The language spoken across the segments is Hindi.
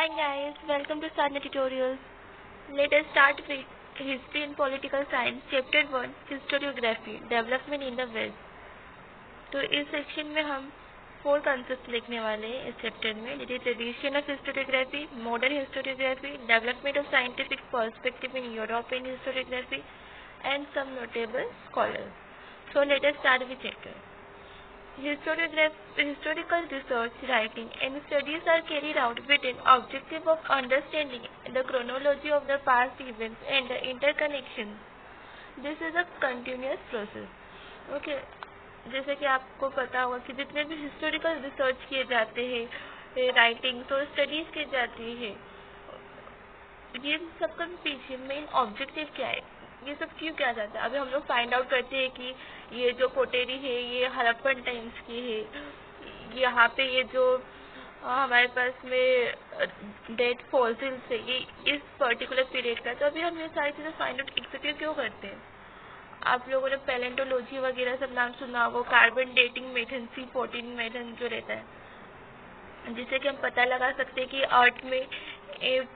Hi guys, welcome to Sadhana Tutorials. Let us start with History and Political Science, Chapter 1, Historiography, Development in the West. तो इस सेक्शन में हम 4 कॉन्सेप्ट लिखने वाले हैं इस चैप्टर में. It is tradition of historiography, modern historiography, development of scientific perspective in European historiography and some notable scholars. So let us start with chapter. Historical research, writing and studies are carried out with an objective of understanding the chronology of the past events and the interconnections. This is a continuous process. Okay. जैसे कि आपको पता होगा कि जितने भी हिस्टोरिकल रिसर्च किए जाते हैं, राइटिंग्स और स्टडीज की जाती है, ये सबका पीछे मेन ऑब्जेक्टिव क्या है, ये सब क्यों किया जाता है. अभी हम लोग फाइंड आउट करते हैं कि ये जो पोटेरी है ये हड़प्पन टाइम्स की है, यहाँ पे ये जो हमारे पास में डेड फॉसिल्स है ये इस पर्टिकुलर पीरियड का. तो अभी हम ये सारी चीज़ें फाइंड आउट एग्जैक्टली क्यों करते हैं. आप लोगों ने पैलेंटोलॉजी वगैरह सब नाम सुना होगा, carbon dating method, C14 method जो रहता है, जिससे कि हम पता लगा सकते हैं कि अर्थ में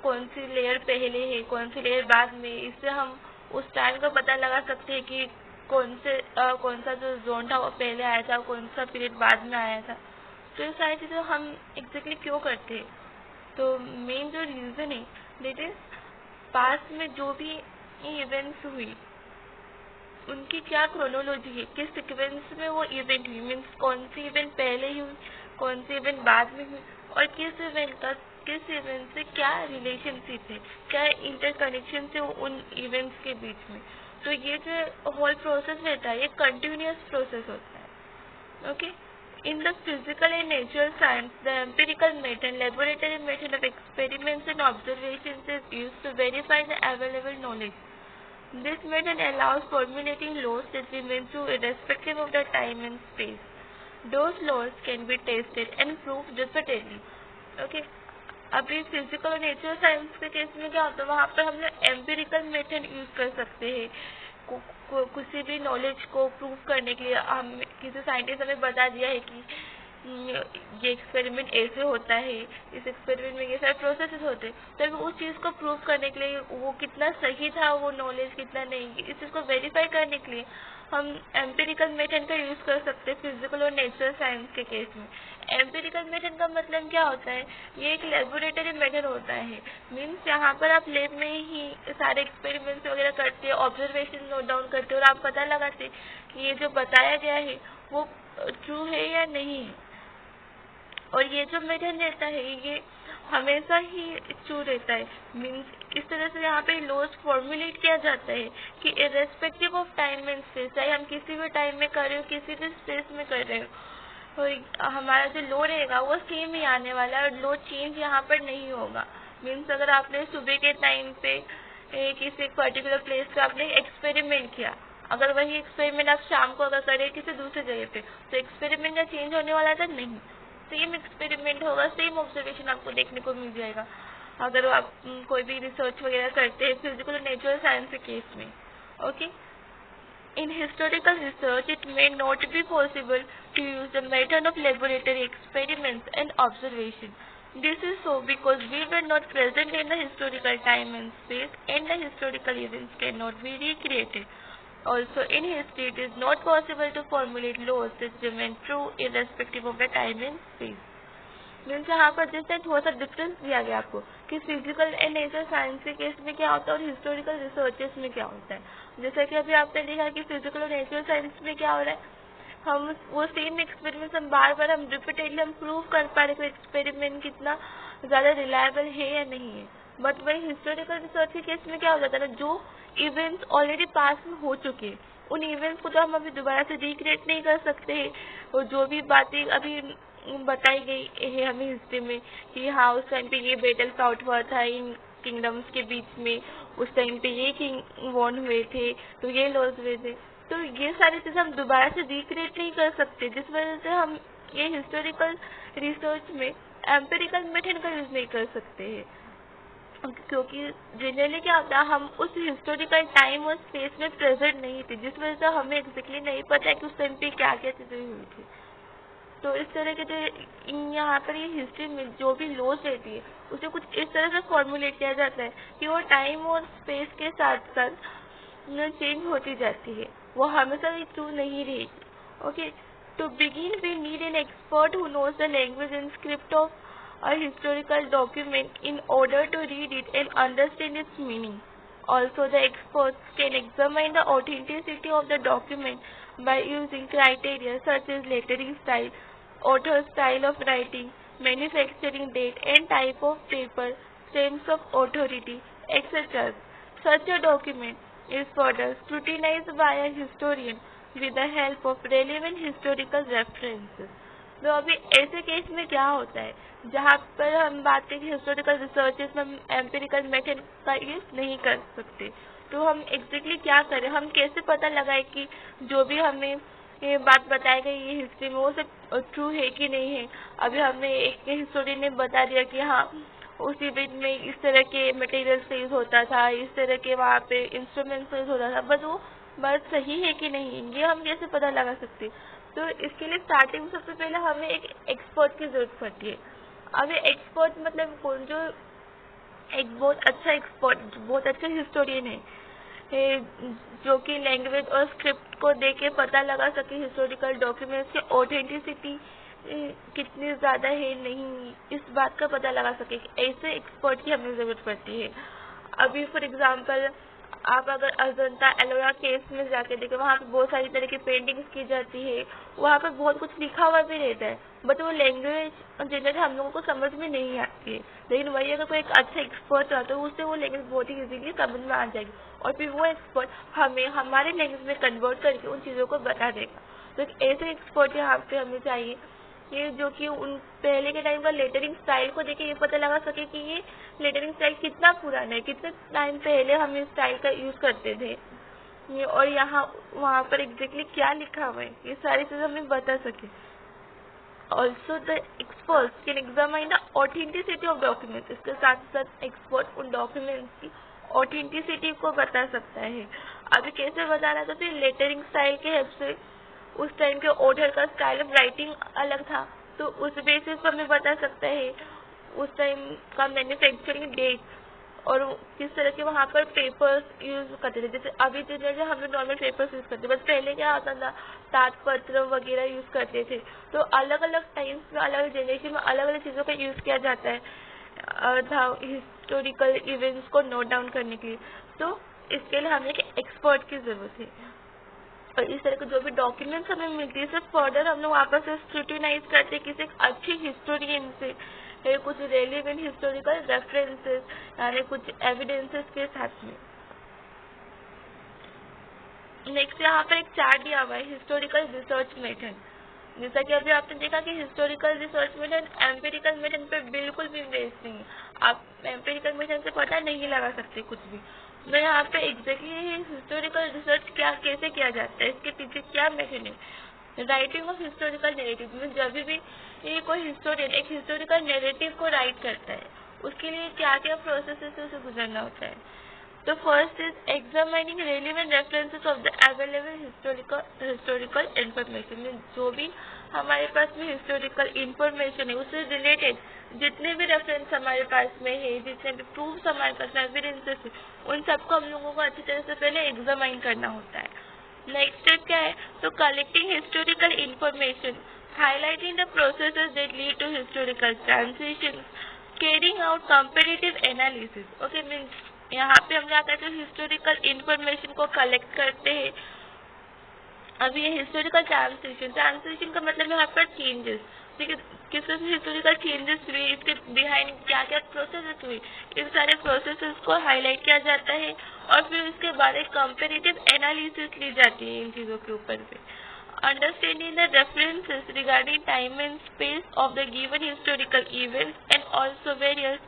कौन सी लेयर पहले है कौन सी लेयर बाद में. इससे हम उस टाइम का पता लगा सकते हैं कि कौन सा जो जोन था वो पहले आया था, कौन सा पीरियड बाद में आया था. तो ये सारी चीज़ें हम एग्जैक्टली क्यों करते हैं. तो मेन जो रीज़न है दैट इज पास्ट में जो भी इवेंट्स हुई उनकी क्या क्रोनोलॉजी है, किस सीक्वेंस में वो इवेंट हुई, मीन्स कौन सी इवेंट पहले हुई कौन सी इवेंट बाद में हुई और किस इवेंट से क्या रिलेशनशिप है, क्या इंटरकनेक्शन है उन इवेंट्स के बीच में. तो ये जो होल प्रोसेस रहता है ये कंटिन्यूअस प्रोसेस होता है. Okay. In the physical and natural science, the empirical method, laboratory method of experiments and observations is used to verify the available knowledge. This method allows formulating laws that remain true irrespective of the time and space. Those laws can be tested and proved repeatedly. Okay. अभी फिजिकल और नेचुरल साइंस के केस में क्या होता है, वहाँ पर हम लोग एम्पिरिकल मेथड यूज कर सकते हैं किसी भी नॉलेज को प्रूव करने के लिए. हम किसी साइंटिस्ट हमें बता दिया है कि ये एक्सपेरिमेंट ऐसे होता है, इस एक्सपेरिमेंट में ये सारे प्रोसेसेस होते हैं, तो उस चीज़ को प्रूव करने के लिए वो कितना सही था वो नॉलेज कितना नहीं, इस चीज़ को वेरीफाई करने के लिए हम एम्पिरिकल मेथड का यूज़ कर सकते हैं फिजिकल और नेचुरल साइंस के केस में. एम्पिरिकल मेथड का मतलब क्या होता है, ये एक लेबोरेटरी मेथड होता है. मीन्स यहाँ पर आप लैब में ही सारे एक्सपेरिमेंट्स वगैरह करते हैं, ऑब्जर्वेशन नोट डाउन करते हैं और आप पता लगाते कि ये जो बताया गया है वो ट्रू है या नहीं है. और ये जो मेथड रहता है ये हमेशा ही ट्रू रहता है. मीन्स इस तरह से यहाँ पे लॉज फॉर्मुलेट किया जाता है कि irrespective of time and space, चाहे हम किसी भी टाइम में कर रहे हो किसी भी स्पेस में कर रहे हो, और हमारा जो लो रहेगा वो सेम ही आने वाला है और लो चेंज यहाँ पर नहीं होगा. मीन्स अगर आपने सुबह के टाइम पे किसी एक पर्टिकुलर प्लेस पे आपने एक्सपेरिमेंट किया, अगर वही एक्सपेरिमेंट आप शाम को अगर करें किसी दूसरी जगह पे, तो एक्सपेरिमेंट का चेंज होने वाला था नहीं, सेम एक्सपेरिमेंट होगा, सेम ऑब्जर्वेशन आपको देखने को मिल जाएगा अगर आप कोई भी रिसर्च वगैरह करते हैं फिजिकल और नेचुरल साइंस के केस में. Okay. In historical research, it may not be possible to use the method of laboratory experiments and observation. This is so because we were not present in the historical time and space, and the historical events cannot be recreated. Also, in history, it is not possible to formulate laws that remain true irrespective of the time and space. Means यहाँ पर जैसे थोड़ा सा डिफरेंस दिया गया आपको कि फिजिकल एंड नेचुरल साइंस के केस में क्या होता है और हिस्टोरिकल रिसर्चेस में क्या होता है. जैसा कि अभी आपने देखा कि फिजिकल और नेचुरल साइंस में क्या हो रहा है, हम वो सेम एक्सपेरिमेंट हम बार बार हम रिपीटेडली हम प्रूव कर पा रहे कि एक्सपेरिमेंट कितना ज़्यादा रिलायबल है या नहीं है. बट वही हिस्टोरिकल रिसर्च के केस में क्या हो जाता है ना, जो इवेंट्स ऑलरेडी पास में हो चुके हैं उन इवेंट्स को तो हम अभी दोबारा से रिक्रिएट नहीं कर सकते हैं. और जो भी बातें अभी बताई गई है हमें हिस्ट्री में कि हाँ उस टाइम पे ये बैटल फाउट हुआ था इन किंगडम्स के बीच में, उस टाइम पे ये किंग वॉन हुए थे, तो ये लॉस हुए थे, तो ये सारी चीज़ें हम दोबारा से रिक्रिएट नहीं कर सकते, जिस वजह से हम ये हिस्टोरिकल रिसर्च में एम्पेरिकल मेथड का यूज़ नहीं कर सकते हैं. क्योंकि जनरली क्या होता है, हम उस हिस्टोरिकल टाइम और स्पेस में प्रेजेंट नहीं थे, जिस वजह से हमें एग्जैक्टली नहीं पता है कि उस टाइम पे क्या क्या चीज़ें हुई थी. तो इस तरह के यहाँ पर ये हिस्ट्री में जो भी लॉज रहती है उसे कुछ इस तरह से फॉर्मुलेट किया जाता है कि वो टाइम और स्पेस के साथ साथ चेंज होती जाती है, वो हमेशा भी ट्रू नहीं रहेगी। Okay, to begin we need an expert who knows the language and script of a historical document in order to read it and understand its meaning. Also, the experts can examine the authenticity of the document by using criteria such as lettering style, author style of writing, manufacturing date and type of paper, stamps of authority, etc. Such a document is further scrutinized by a historian with the help of relevant historical references. तो अभी ऐसे केस में क्या होता है जहाँ पर हम बात करें हिस्टोरिकल रिसर्चेस में हम एम्पिरिकल मेथड का यूज नहीं कर सकते, तो हम एग्जैक्टली क्या करें, हम कैसे पता लगाए कि जो भी हमें ये बात बताई गई ये हिस्ट्री में वो सब ट्रू है कि नहीं है। अभी हमें एक हिस्टोरियन ने बता दिया कि हाँ उसी बीच में इस तरह के मटेरियल्स का यूज होता था, इस तरह के वहाँ पे इंस्ट्रूमेंट्स का यूज होता था, बट वो बात सही है कि नहीं ये हम कैसे पता लगा सकते। तो इसके लिए स्टार्टिंग सबसे पहले हमें एक एक्सपर्ट की जरूरत पड़ती है। अब एक्सपर्ट मतलब कौन, जो एक बहुत अच्छा एक्सपर्ट, बहुत अच्छा हिस्टोरियन है जो कि लैंग्वेज और स्क्रिप्ट को देख के पता लगा सके हिस्टोरिकल डॉक्यूमेंट्स की ऑथेंटिसिटी कितनी ज़्यादा है नहीं, इस बात का पता लगा सके। ऐसे एक्सपर्ट की हमें ज़रूरत पड़ती है। अभी फॉर एग्जांपल आप अगर अजंता एलोरा केस में जाके देखें, वहाँ पे बहुत सारी तरह की पेंटिंग्स की जाती है, वहाँ पे बहुत कुछ लिखा हुआ भी रहता है, बट वो लैंग्वेज जनरली हम लोगों को समझ में नहीं आती है। लेकिन वही अगर कोई एक अच्छा एक्सपर्ट आता है तो उससे वो लैंग्वेज बहुत ही इजीली समझ में आ जाएगी और फिर वो एक्सपर्ट हमें हमारे लैंग्वेज में कन्वर्ट करके उन चीज़ों को बता देगा। तो एक ऐसे एक्सपर्ट यहाँ पे हमें चाहिए ये जो कि उन पहले के टाइम का लेटरिंग स्टाइल को देखे ये पता लगा सके कि ये लेटरिंग स्टाइल कितना पुराना है, कितने टाइम पहले हम इस स्टाइल का यूज करते थे और यहाँ वहाँ पर एग्जैक्टली क्या लिखा हुआ है, ये सारी चीजें हमें बता सके। Also the expert can examine the authenticity of documents, इसके साथ साथ एक्सपर्ट उन डॉक्यूमेंट्स की ऑथेंटिसिटी को बता सकता है। अभी कैसे बता रहा था, तो लेटरिंग स्टाइल के हेल्प से उस टाइम के ऑथर का स्टाइल ऑफ राइटिंग अलग था, तो उस बेसिस पर हमें बता सकता है उस टाइम का मैन्युफैक्चरिंग डेट और किस तरह के वहाँ पर पेपर्स यूज करते थे। जैसे अभी तो जैसे हम लोग नॉर्मल पेपर्स यूज करते, बस पहले क्या होता था ताजपत्र वगैरह यूज करते थे। तो अलग अलग टाइम्स में अलग जनरेशन में अलग अलग चीज़ों का यूज किया जाता है हिस्टोरिकल इवेंट्स को नोट डाउन करने के लिए। तो इसके लिए हमें एक एक्सपर्ट की जरूरत है और इस तरह के जो भी डॉक्यूमेंट्स हमें मिलती है सिर्फ फर्दर हम लोग वापस से स्क्रूटिनाइज करते हैं किसी अच्छी हिस्टोरियन से कुछ रेलिवेंट हिस्टोरिकल रेफरेंसेस यानी कुछ एविडेंसेस के साथ में। नेक्स्ट यहाँ पर एक चार्ट दिया हुआ है हिस्टोरिकल रिसर्च मेथड। जैसा कि अभी आपने देखा कि historical research method empirical method पे बिल्कुल भी बेस्ड नहीं है, आप एम्पिरिकल मेथड से पता नहीं लगा सकते कुछ भी। तो यहाँ पे एग्जैक्टली हिस्टोरिकल रिसर्च क्या कैसे किया जाता है, इसके पीछे क्या मेथड है। राइटिंग ऑफ हिस्टोरिकल नैरेटिव में जब भी ये कोई हिस्टोरियन एक हिस्टोरिकल नैरेटिव को राइट करता है उसके लिए क्या क्या प्रोसेस से उसे गुजरना होता है। तो first is examining relevant references of the available historical information. जो भी हमारे पास में हिस्टोरिकल इंफॉर्मेशन है उससे रिलेटेड जितने भी रेफरेंस हमारे पास में है, जितने भी प्रूफ्स हमारे पास में एविडेंसेस है, उन सबको हम लोगों को अच्छी तरह से पहले एग्जामाइन करना होता है। नेक्स्ट स्टेप क्या है, तो collecting historical information, highlighting the processes that lead to historical transitions, carrying out comparative analysis. Okay, means यहाँ पे हम क्या करते हैं हिस्टोरिकल इंफॉर्मेशन को कलेक्ट करते हैं। अब ये हिस्टोरिकल ट्रांसलेशन का मतलब यहाँ पर चेंजेस, ठीक है, किस तरह से हिस्टोरिकल चेंजेस हुए, इसके बिहाइंड क्या क्या प्रोसेसेस हुए, इन सारे प्रोसेसेस को हाईलाइट किया जाता है और फिर उसके बाद एक कंपैरेटिव एनालिसिस ली जाती है इन चीज़ों के ऊपर पे। Understanding the references regarding time and space of the given historical events and also various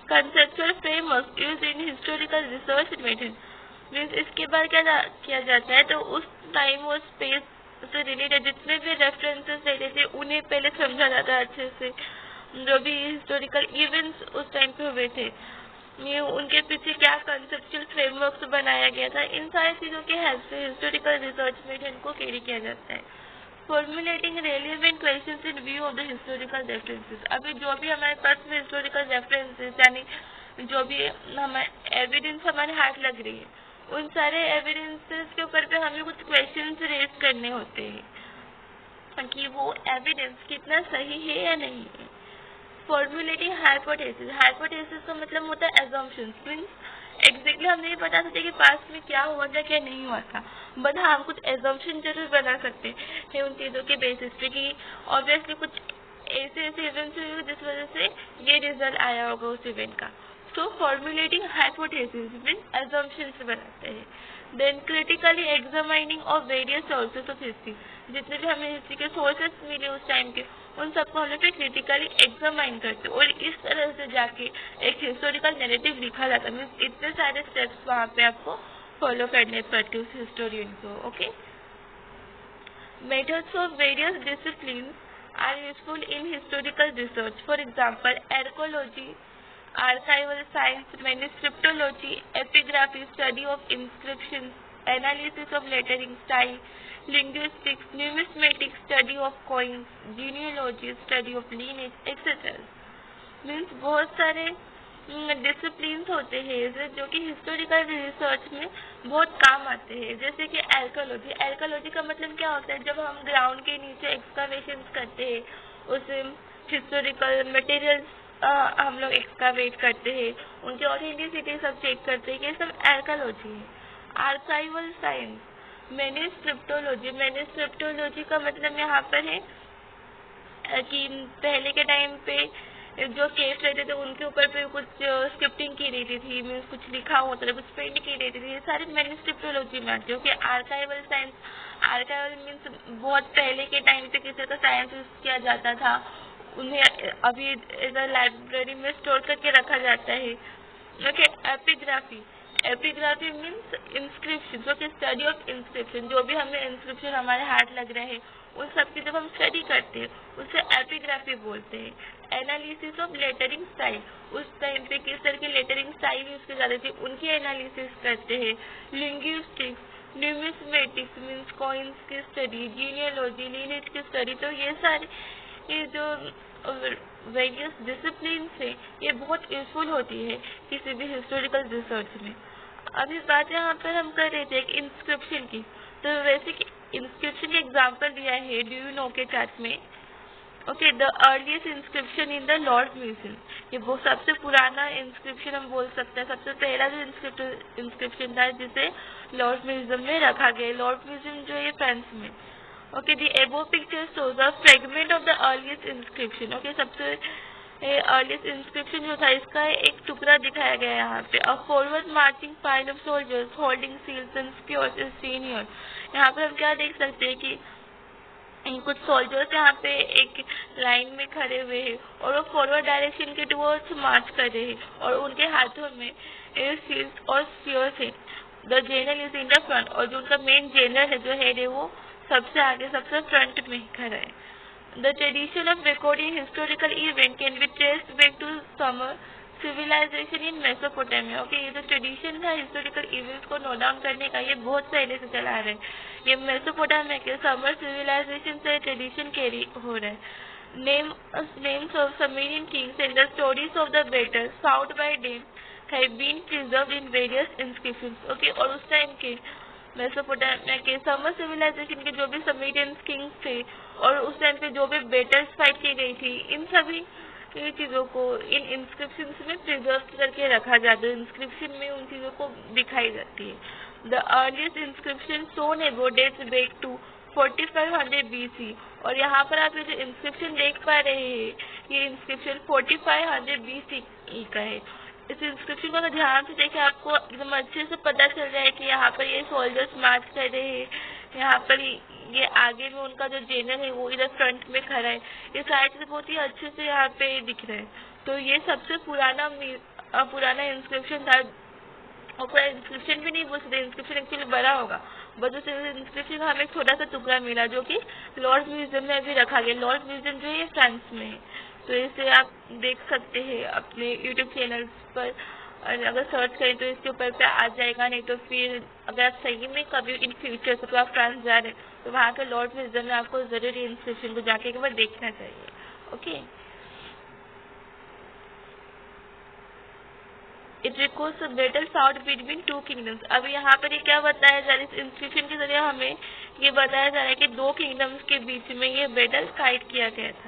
conceptual frameworks used in historical research method। Means इसके बाद क्या किया जाता है, तो उस टाइम और स्पेस से रिलेटेड जितने भी रेफरेंसेस रहते थे उन्हें पहले समझा जाता है अच्छे से, जो भी हिस्टोरिकल इवेंट्स उस टाइम पे हुए थे ये उनके पीछे क्या कंसेप्चुअल फ्रेमवर्क्स बनाया गया था, इन सारी चीज़ों के हेल्प से हिस्टोरिकल रिसर्च मेथड को कैरी किया जाता है। Formulating relevant questions in view of the historical references. अभी जो भी हमारे पास में हिस्टोरिकल रेफरेंसेस यानी जो भी हमारे एविडेंस हमारे हाथ लग रही है उन सारे एविडेंसेस के ऊपर पे हमें कुछ क्वेश्चंस रेज करने होते हैं कि वो एविडेंस कितना सही है या नहीं है। Formulating hypothesis. हाइपोथेसिस का मतलब होता है assumptions, मीन्स एग्जैक्टली हम नहीं बता सकते कि पास्ट में क्या हुआ था क्या नहीं हुआ था, बट हाँ हम कुछ assumption जरूर बना सकते हैं उन चीज़ों के बेसिस पे कि ऑब्वियसली कुछ ऐसे इवेंट्स हुए जिस वजह से ये रिजल्ट आया होगा उस इवेंट का। तो फॉर्मुलेटिंग हाइपोथेसिस मीन्स assumptions बनाते हैं। Then critically examining of various sources of history. जितने भी हमें हिस्ट्री के सोर्सेस मिले उस टाइम के उन सबको हम लोग क्रिटिकली एग्जामाइन करते और इस तरह से जाके एक हिस्टोरिकल नैरेटिव लिखा जाता है। मीन्स इतने सारे स्टेप्स वहाँ पे आपको फॉलो करने पड़ते उस हिस्टोरियन को। Okay, methods of various discipline are useful in historical research. For example archaeology, archival science, manuscriptology, epigraphy, study of inscriptions, analysis of lettering style, linguistics, numismatics, study of coins, genealogy, study of lineage, etc. Means बहुत सारे डिसिप्लिन्स होते हैं जो कि हिस्टोरिकल रिसर्च में बहुत काम आते हैं। जैसे कि आर्कोलॉजी। आर्कोलॉजी का मतलब क्या होता है, जब हम ग्राउंड के नीचे एक्सकावेशंस करते हैं उस हिस्टोरिकल मटेरियल्स हम लोग एक्सकावेट करते हैं, उनकी ऑथेंटिसिटी सब चेक करते हैं, ये सब आर्कोलॉजी है। Archival science, मैन्युस्क्रिप्टोलॉजी। मैन्युस्क्रिप्टोलॉजी का मतलब यहाँ पर है कि पहले के टाइम पे जो केस रहते थे उनके ऊपर पे कुछ स्क्रिप्टिंग की रहती थी, मीन्स कुछ लिखा होता था, कुछ पेंट की रहती थी, ये सारे मैन्युस्क्रिप्टोलॉजी में आते हैं। Okay, archival science. Archival means बहुत पहले के टाइम पे किसी का साइंस यूज किया जाता था, उन्हें अभी इधर लाइब्रेरी में स्टोर करके रखा जाता है। Okay, epigraphy. Epigraphy means inscription. Okay, study of inscription. जो भी हमें इंस्क्रिप्शन हमारे हाथ लग रहे हैं उन सब की जब हम स्टडी करते हैं उसे एपिग्राफी बोलते हैं। Analysis of lettering style. उस टाइम पे किस तरह की लेटरिंग स्टाइल यूज की जाती थी उनकी एनालिसिस करते हैं। लिंग्विस्टिक्स, न्यूमिस्मेटिक्स मीन्स कॉइन्स की स्टडी, जीनियोलॉजी, लीनेज की स्टडी। तो ये सारे ये जो वेरियस डिसिप्लिन है ये बहुत यूजफुल होती है किसी भी हिस्टोरिकल रिसर्च में। अभी बात यहाँ पर हम कर रहे थे इंस्क्रिप्शन की, तो वैसे कि इंस्क्रिप्शन का एग्जाम्पल दिया है डू यू नो के चार्ट में। Okay, the earliest inscription in the Lord museum. ये वो सबसे पुराना इंस्क्रिप्शन हम बोल सकते हैं, सबसे पहला जो इंस्क्रिप्शन था जिसे लॉर्ड म्यूजियम में रखा गया। लॉर्ड म्यूजियम जो है फ्रांस में। ओके, द एबो picture shows a fragment of the earliest inscription. Okay, सबसे अर्लीस्ट इंस्क्रिप्शन जो था इसका एक टुकड़ा दिखाया गया है यहाँ पे। A forward marching file of soldiers holding seals and spears is seen here. यहाँ पर हम क्या देख सकते हैं कि कुछ सोल्जर्स यहाँ पे एक लाइन में खड़े हुए हैं और वो फॉरवर्ड डायरेक्शन के टुवर्ड्स मार्च कर रहे हैं और उनके हाथों में सील्स और स्पीयर्स है। The general is in the front, और जो उनका मेन जनरल है जो हेड है वो सबसे आगे सबसे फ्रंट में खड़ा है। The tradition of recording historical event can be traced back to Sumer civilisation in Mesopotamia. Okay, ये जो ट्रेडिशन था हिस्टोरिकल इवेंट्स को नोट डाउन करने का ये बहुत पहले से चला आ रहा है। ये मेसोपोटामिया के समर सिविलाइजेशन से ट्रेडिशन कैरी हो रहा है। Names of Sumerian kings and the stories of the battles found by them have been preserved in various inscriptions. Okay, और उस टाइम के मेसोपोटामिया के समर सिविलाइजेशन के जो भी समेरियन किंग्स थे और उस टाइम पे जो भी बेटल्स फाइट की गई थी इन सभी ये चीजों को इन इंस्क्रिप्शंस में प्रिजर्व करके रखा जाता है। इंस्क्रिप्शन में उन चीजों को दिखाई जाती है। द अर्लीस्ट इंस्क्रिप्शन सोन एबो डेट्स बैक टू 4500 BC। और यहाँ पर आप ये जो इंस्क्रिप्शन देख पा रहे हैं ये इंस्क्रिप्शन 4500 BC का है। इस इंस्क्रिप्शन को अगर ध्यान से देखें आपको एकदम अच्छे से पता चल जाए कि यहाँ पर ये सोल्जर्स मार्च कर रहे हैं, यहाँ पर ये आगे में उनका जो जनरल है वो इधर फ्रंट में खड़ा है। ये साइड से बहुत ही अच्छे से यहाँ पे दिख रहा है। तो ये सबसे पुराना इंस्क्रिप्शन था। और पूरा इंस्क्रिप्शन भी नहीं बोल सकते, इंस्क्रिप्शन एक्चुअली बड़ा होगा, बट उस इंस्क्रिप्शन का हमें एक छोटा सा टुकड़ा मिला जो कि लॉर्ड म्यूजियम में अभी रखा गया। लॉर्ड म्यूजियम जो है फ्रांस में है, तो इसे आप देख सकते हैं अपने यूट्यूब चैनल पर। और अगर सर्च करें तो इसके ऊपर पे आ जाएगा, नहीं तो फिर अगर आप सही में कभी इन फ्यूचर तो आप फ्रांस जा रहे हैं तो वहाँ के लॉर्ड म्यूजियम में आपको ज़रूर इन स्टेशन को जाके एक बार देखना चाहिए। Okay, it records a battle fought between two kingdoms. अब यहाँ पर ये क्या बताया जा रहा है, इस इंस्क्रिप्शन के जरिए हमें ये बताया जा रहा है कि दो किंगडम्स के बीच में ये बैटल फाइट किया गया था।